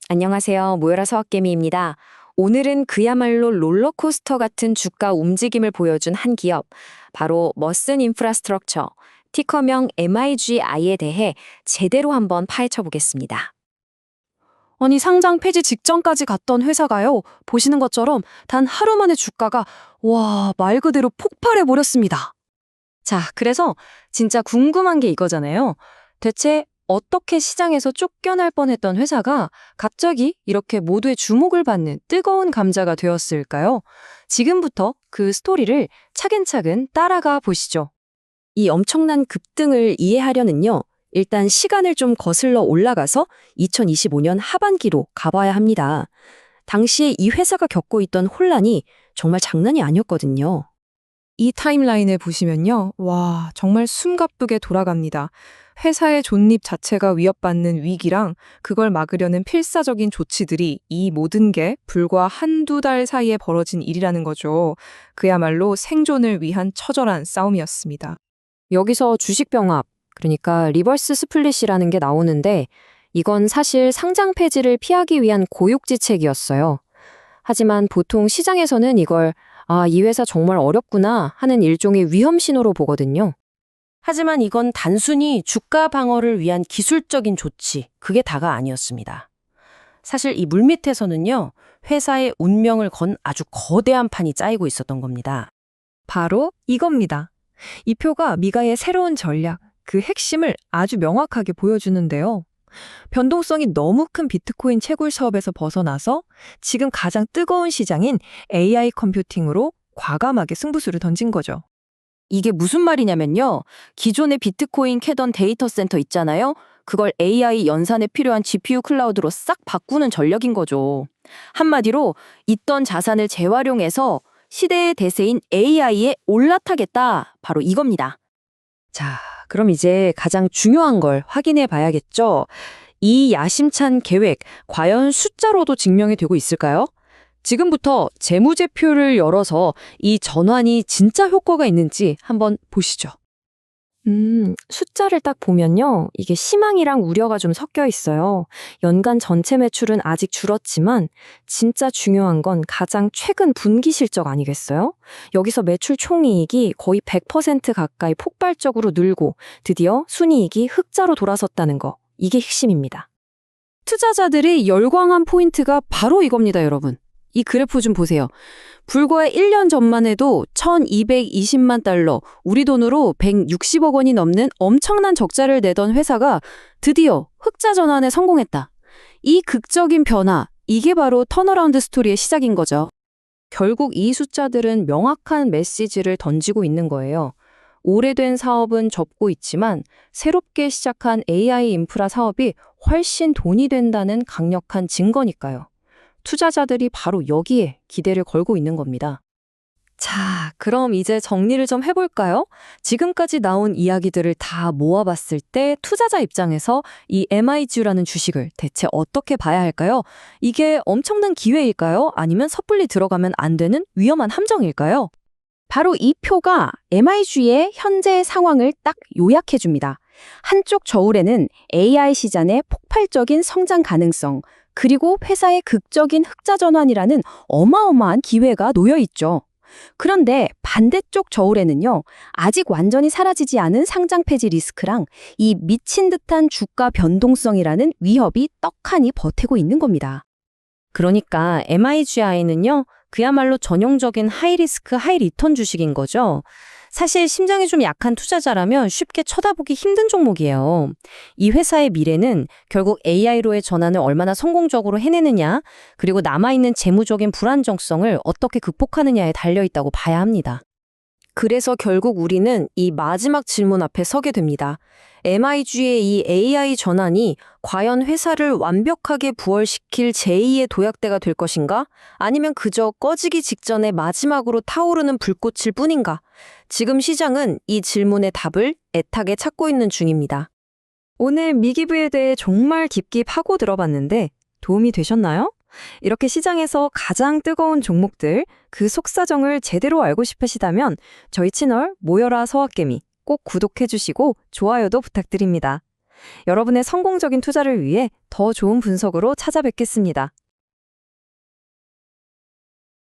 안녕하세요. 모여라 서학개미입니다. 오늘은 그야말로 롤러코스터 같은 주가 움직임을 보여준 한 기업, 바로 머슨 인프라스트럭처, 티커명 MIGI에 대해 제대로 한번 파헤쳐 보겠습니다. 아니 상장 폐지 직전까지 갔던 회사가요. 보시는 것처럼 단 하루 만에 주가가 말 그대로 폭발해 버렸습니다. 자, 그래서 진짜 궁금한 게 이거잖아요. 대체 어떻게 시장에서 쫓겨날 뻔했던 회사가 갑자기 이렇게 모두의 주목을 받는 뜨거운 감자가 되었을까요? 지금부터 그 스토리를 차근차근 따라가 보시죠. 이 엄청난 급등을 이해하려면요. 일단 시간을 좀 거슬러 올라가서 2025년 하반기로 가봐야 합니다. 당시에 이 회사가 겪고 있던 혼란이 정말 장난이 아니었거든요. 이 타임라인을 보시면요. 와, 정말 숨가쁘게 돌아갑니다. 회사의 존립 자체가 위협받는 위기랑 그걸 막으려는 필사적인 조치들이 이 모든 게 불과 한두 달 사이에 벌어진 일이라는 거죠. 그야말로 생존을 위한 처절한 싸움이었습니다. 여기서 주식병합, 그러니까 리버스 스플릿이라는 게 나오는데 이건 사실 상장 폐지를 피하기 위한 고육지책이었어요. 하지만 보통 시장에서는 이걸 이 회사 정말 어렵구나 하는 일종의 위험 신호로 보거든요. 하지만 이건 단순히 주가 방어를 위한 기술적인 조치, 그게 다가 아니었습니다. 사실 이 물밑에서는요, 회사의 운명을 건 아주 거대한 판이 짜이고 있었던 겁니다. 바로 이겁니다. 이 표가 미가의 새로운 전략, 그 핵심을 아주 명확하게 보여주는데요. 변동성이 너무 큰 비트코인 채굴 사업에서 벗어나서 지금 가장 뜨거운 시장인 AI 컴퓨팅으로 과감하게 승부수를 던진 거죠. 이게 무슨 말이냐면요, 기존의 비트코인 캐던 데이터 센터 있잖아요. 그걸 AI 연산에 필요한 GPU 클라우드로 싹 바꾸는 전략인 거죠. 한마디로 있던 자산을 재활용해서 시대의 대세인 AI에 올라타겠다. 바로 이겁니다. 자, 그럼 이제 가장 중요한 걸 확인해 봐야겠죠. 이 야심찬 계획, 과연 숫자로도 증명이 되고 있을까요? 지금부터 재무제표를 열어서 이 전환이 진짜 효과가 있는지 한번 보시죠. 숫자를 딱 보면요. 이게 희망이랑 우려가 좀 섞여 있어요. 연간 전체 매출은 아직 줄었지만 진짜 중요한 건 가장 최근 분기 실적 아니겠어요? 여기서 매출 총이익이 거의 100% 가까이 폭발적으로 늘고 드디어 순이익이 흑자로 돌아섰다는 거. 이게 핵심입니다. 투자자들이 열광한 포인트가 바로 이겁니다, 여러분. 이 그래프 좀 보세요. 불과 1년 전만 해도 1220만 달러, 우리 돈으로 160억 원이 넘는 엄청난 적자를 내던 회사가 드디어 흑자 전환에 성공했다. 이 극적인 변화, 이게 바로 턴어라운드 스토리의 시작인 거죠. 결국 이 숫자들은 명확한 메시지를 던지고 있는 거예요. 오래된 사업은 접고 있지만 새롭게 시작한 AI 인프라 사업이 훨씬 돈이 된다는 강력한 증거니까요. 투자자들이 바로 여기에 기대를 걸고 있는 겁니다. 자, 그럼 이제 정리를 좀 해볼까요? 지금까지 나온 이야기들을 다 모아봤을 때 투자자 입장에서 이 MIG라는 주식을 대체 어떻게 봐야 할까요? 이게 엄청난 기회일까요? 아니면 섣불리 들어가면 안 되는 위험한 함정일까요? 바로 이 표가 MIG의 현재 상황을 딱 요약해 줍니다. 한쪽 저울에는 AI 시장의 폭발적인 성장 가능성, 그리고 회사의 극적인 흑자 전환이라는 어마어마한 기회가 놓여 있죠. 그런데 반대쪽 저울에는요, 아직 완전히 사라지지 않은 상장 폐지 리스크랑 이 미친 듯한 주가 변동성이라는 위협이 떡하니 버티고 있는 겁니다. 그러니까 MIGI는요, 그야말로 전형적인 하이리스크 하이리턴 주식인 거죠. 사실 심장이 좀 약한 투자자라면 쉽게 쳐다보기 힘든 종목이에요. 이 회사의 미래는 결국 AI로의 전환을 얼마나 성공적으로 해내느냐, 그리고 남아있는 재무적인 불안정성을 어떻게 극복하느냐에 달려있다고 봐야 합니다. 그래서 결국 우리는 이 마지막 질문 앞에 서게 됩니다. MIG의 이 AI 전환이 과연 회사를 완벽하게 부활시킬 제2의 도약대가 될 것인가? 아니면 그저 꺼지기 직전에 마지막으로 타오르는 불꽃일 뿐인가? 지금 시장은 이 질문의 답을 애타게 찾고 있는 중입니다. 오늘 미기부에 대해 정말 깊게 파고 들어봤는데 도움이 되셨나요? 이렇게 시장에서 가장 뜨거운 종목들, 그 속사정을 제대로 알고 싶으시다면 저희 채널 모여라 서학개미 꼭 구독해주시고 좋아요도 부탁드립니다. 여러분의 성공적인 투자를 위해 더 좋은 분석으로 찾아뵙겠습니다.